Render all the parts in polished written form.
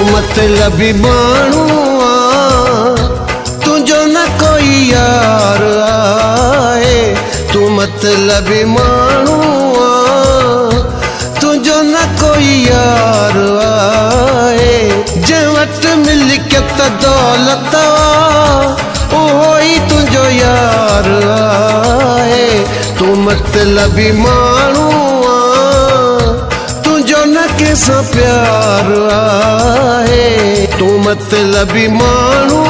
मतलबी माण्हू तुझो न कोई यार आहे। तू मतलबी माण्हू तुझो न कोई यार आहे। जे वट मिल्कियत दौलत उहो ही तुझो यार आहे। तू मतलबी माण्हू तुझो न कंहिंसां प्यार आहे। तू मतलबी माण्हू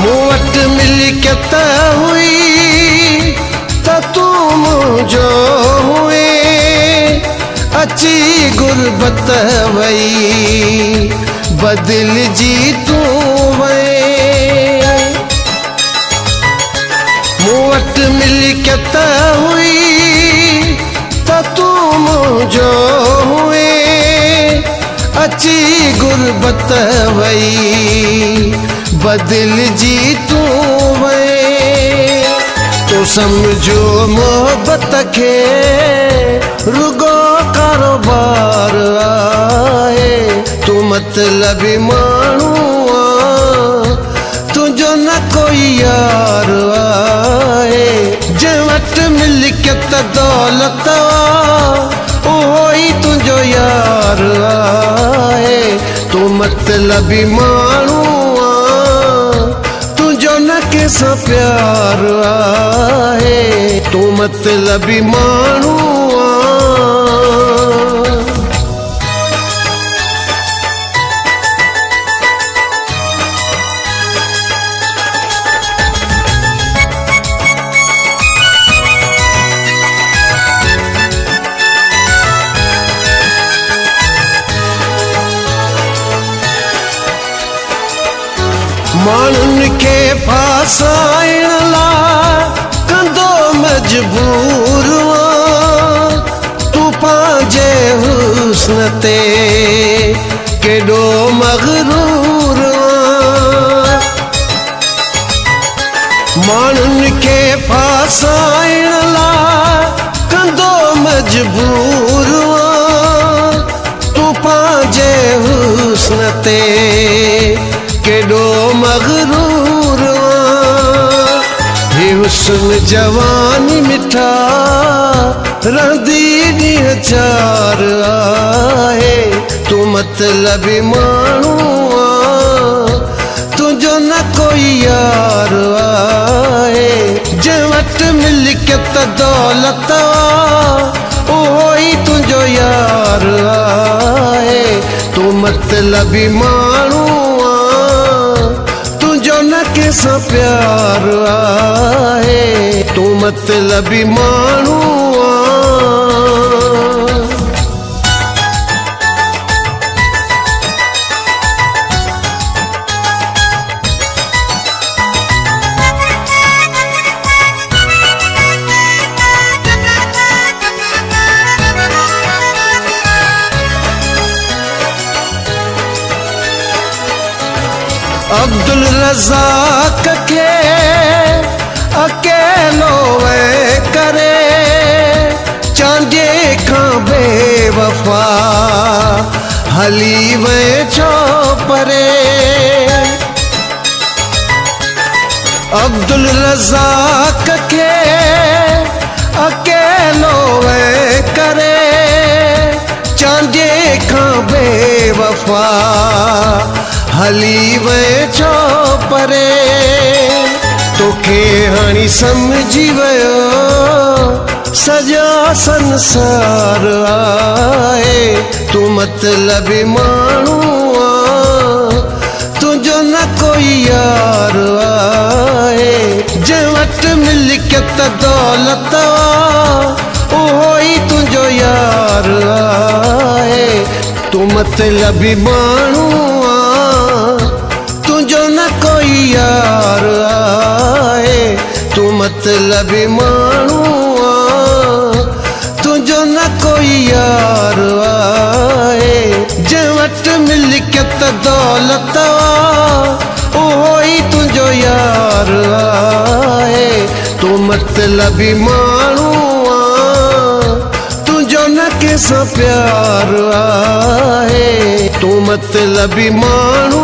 मूं वटि मिल्कियत हुई त तू मुंहिंजो हुए। अची गुरबत वई बदिलजी तू वए। मूं वटि मिल्कियत हुई त तू मुंहिंजो हुए। अची गुरबत वई बदिलजी तू वए। तो समझो मोहब्बत के रुगो कारोबार आहे। तू मतलबी माण्हू तुझो न कोई यार आहे। जे वट मिल्कियत दौलत उहो ही तुझो यार आहे। तू मतलबी माण्हू न कंहिंसां प्यार आहे। तू मतलबी माण्हू माण्हुनि खे फासाइण लाइ कंदो मजबूर तू पंहिंजे हुस्न ते केॾो मग़रूर। माण्हुनि खे फासाइण लाइ कंदो मजबूर तू पंहिंजे हुस्न ते केॾो मग़रूर। हे हुस्न जवानी मिठा रहंदी ॾींहं चार आहे। तू मतलबी माण्हू तुझो न कोई यार आहे। जे वट मिल्कियत दौलत उहो ही तुझो यार आहे। तू मतलबी माण्हू न कंहिंसां प्यार आहे। तू मतलबी माण्हू अब्दुल रज़ाक के अकेलो वे करे चांदे खां बेवफा हली वे छो परे। अब्दुल रज़ाक के अकेलो वे करे चांदे खां बेवफा हली वे छो परे। तोखे हाणे समझी वियो सॼो संसार आहे। तू मतलबी माण्हू तुझो न कोई यार आहे। जे वट मिल्कियत दौलत उहो ही तुझो यार आहे। तू मतलबी माण्हू तुझो न कोई यार आहे। तू मतलबी माण्हू मतलबी माण्हू तुंहिंजो न कंहिंसां प्यार आहे। तूं मतलबी माण्हू